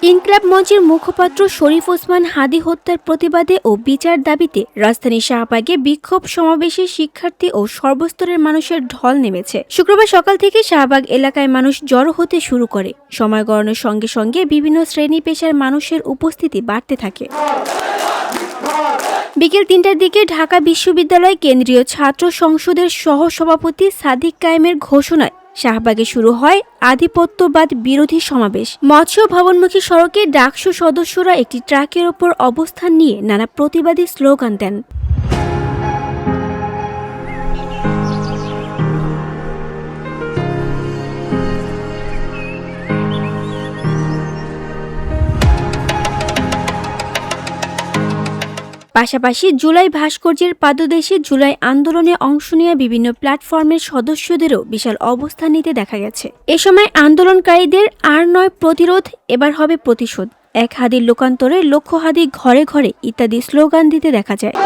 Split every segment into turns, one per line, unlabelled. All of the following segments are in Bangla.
ইনকিলাব মঞ্চের মুখপাত্র শরীফ ওসমান হাদী হত্যার প্রতিবাদে ও বিচার দাবিতে রাজধানী শাহবাগে বিক্ষোভ সমাবেশে শিক্ষার্থী ও সর্বস্তরের মানুষের ঢল নেমেছে। শুক্রবার সকাল থেকে শাহবাগ এলাকায় মানুষ জড়ো হতে শুরু করে। সময় গড়ানোর সঙ্গে সঙ্গে বিভিন্ন শ্রেণী পেশার মানুষের উপস্থিতি বাড়তে থাকে। বিকেল ৩টার দিকে ঢাকা বিশ্ববিদ্যালয় কেন্দ্রীয় ছাত্র সংসদের সহসভাপতি সাদিক কায়েমের ঘোষণায় শাহবাগে শুরু হয় আধিপত্যবাদ বিরোধী সমাবেশ। মৎস্য ভবনমুখী সড়কে ডাকসু সদস্যরা একটি ট্রাকের ওপর অবস্থান নিয়ে নানা প্রতিবাদী স্লোগান দেন। পাশাপাশি জুলাই ভাস্কর্যের পাদদেশে জুলাই আন্দোলনে অংশ নেওয়া বিভিন্ন প্ল্যাটফর্মের সদস্যদেরও বিশাল অবস্থান নিতে দেখা গেছে। এ সময় আন্দোলনকারীদের আর নয় প্রতিরোধ, এবার হবে প্রতিশোধ, এক হাদির লোকান্তরে লক্ষ হাদি ঘরে ঘরে ইত্যাদি স্লোগান দিতে দেখা যায়।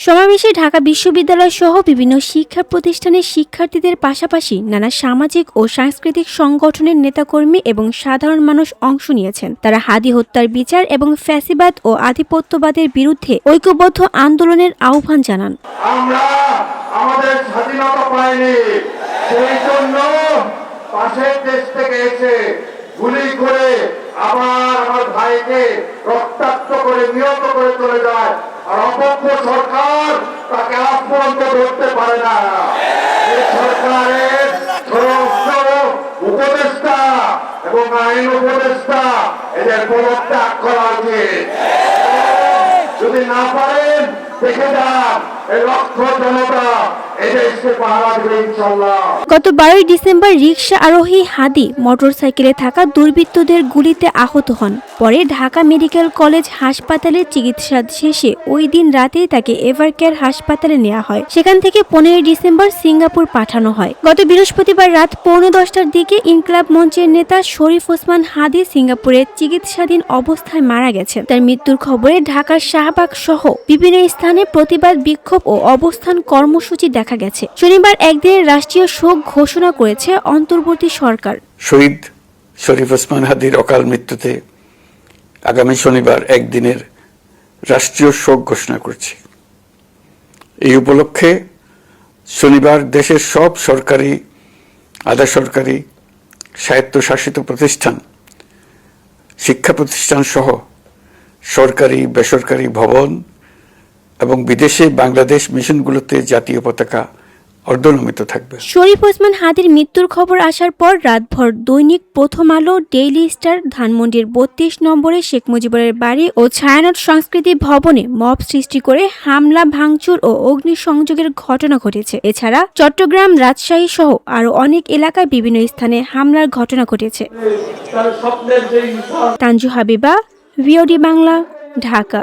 সমাবেশে ঢাকা বিশ্ববিদ্যালয় সহ বিভিন্ন শিক্ষা প্রতিষ্ঠানের শিক্ষার্থীদের পাশাপাশি নানা সামাজিক ও সাংস্কৃতিক সংগঠনের নেতাকর্মী এবং সাধারণ মানুষ অংশ নিয়েছেন। তারা হাদী হত্যার বিচার এবং ফ্যাসিবাদ ও আধিপত্যবাদের বিরুদ্ধে ঐক্যবদ্ধ আন্দোলনের আহ্বান জানান।
আমরা আমাদের স্বাধীনতা পাইনি, সেই জন্য পাশের দেশ থেকে এসে গুলি করে আবার আমার ভাইকে রক্তাক্ত করে নিহত করে চলে যায়, আর অপক্ষ সরকার তাকে আজ পর্যন্ত ধরতে পারে না। এই সরকারের উপদেষ্টা এবং আইন উপদেষ্টা এদের পদত্যাগ করা উচিত। যদি না পারেন দেখে যান এই লক্ষ জনতা এদেশকে পাহারা দেবে ইনশাআল্লাহ।
গত 12 ডিসেম্বর রিকশা আরোহী হাদী মোটরসাইকেলে থাকা দুর্বৃত্তদের গুলিতে আহত হন। পরে ঢাকা মেডিকেল কলেজ হাসপাতালে চিকিৎসা শেষে ওই দিন রাতেই তাকে এভারকেয়ার হাসপাতালে নেওয়া হয়। সেখান থেকে 15 ডিসেম্বর সিঙ্গাপুর পাঠানো হয়। গত বৃহস্পতিবার রাত 10:45টার দিকে ইনকিলাব মঞ্চের নেতা শরীফ ওসমান হাদী সিঙ্গাপুরে চিকিৎসাধীন অবস্থায় মারা গেছেন। তার মৃত্যুর খবরে ঢাকার শাহবাগ সহ বিভিন্ন স্থানে প্রতিবাদ বিক্ষোভ ও অবস্থান কর্মসূচি দেখা গেছে। শনিবার একদিনের রাষ্ট্রীয় শোক ঘোষণা করেছে অন্তর্বর্তী সরকার।
শহীদ শরীফ ওসমান হাদীর অকাল মৃত্যুতে আগামী শনিবার একদিনের রাষ্ট্রীয় শোক ঘোষণা করছি। এই উপলক্ষে শনিবার দেশের সব সরকারি, আধা সরকারি, স্বায়ত্তশাসিত প্রতিষ্ঠান, শিক্ষা প্রতিষ্ঠান সহ সরকারি বেসরকারি ভবন এবং বিদেশে বাংলাদেশ মিশনগুলোতে জাতীয় পতাকা অর্ধনমিত থাকবে।
শরীফ ওসমান হাদীর মৃত্যুর খবর আসার পর রাতভর দৈনিক প্রথম আলো, ডেইলি স্টার, ধানমন্ডির 32 নম্বরে শেখ মুজিবের বাড়ি ও ছায়ানট সংস্কৃতি ভবনে মব সৃষ্টি করে হামলা, ভাঙচুর ও অগ্নিসংযোগের ঘটনা ঘটেছে। এছাড়া চট্টগ্রাম, রাজশাহী সহ আরো অনেক এলাকায় বিভিন্ন স্থানে হামলার ঘটনা ঘটেছে। তানজু হাবিবা, ভিওডি বাংলা, ঢাকা।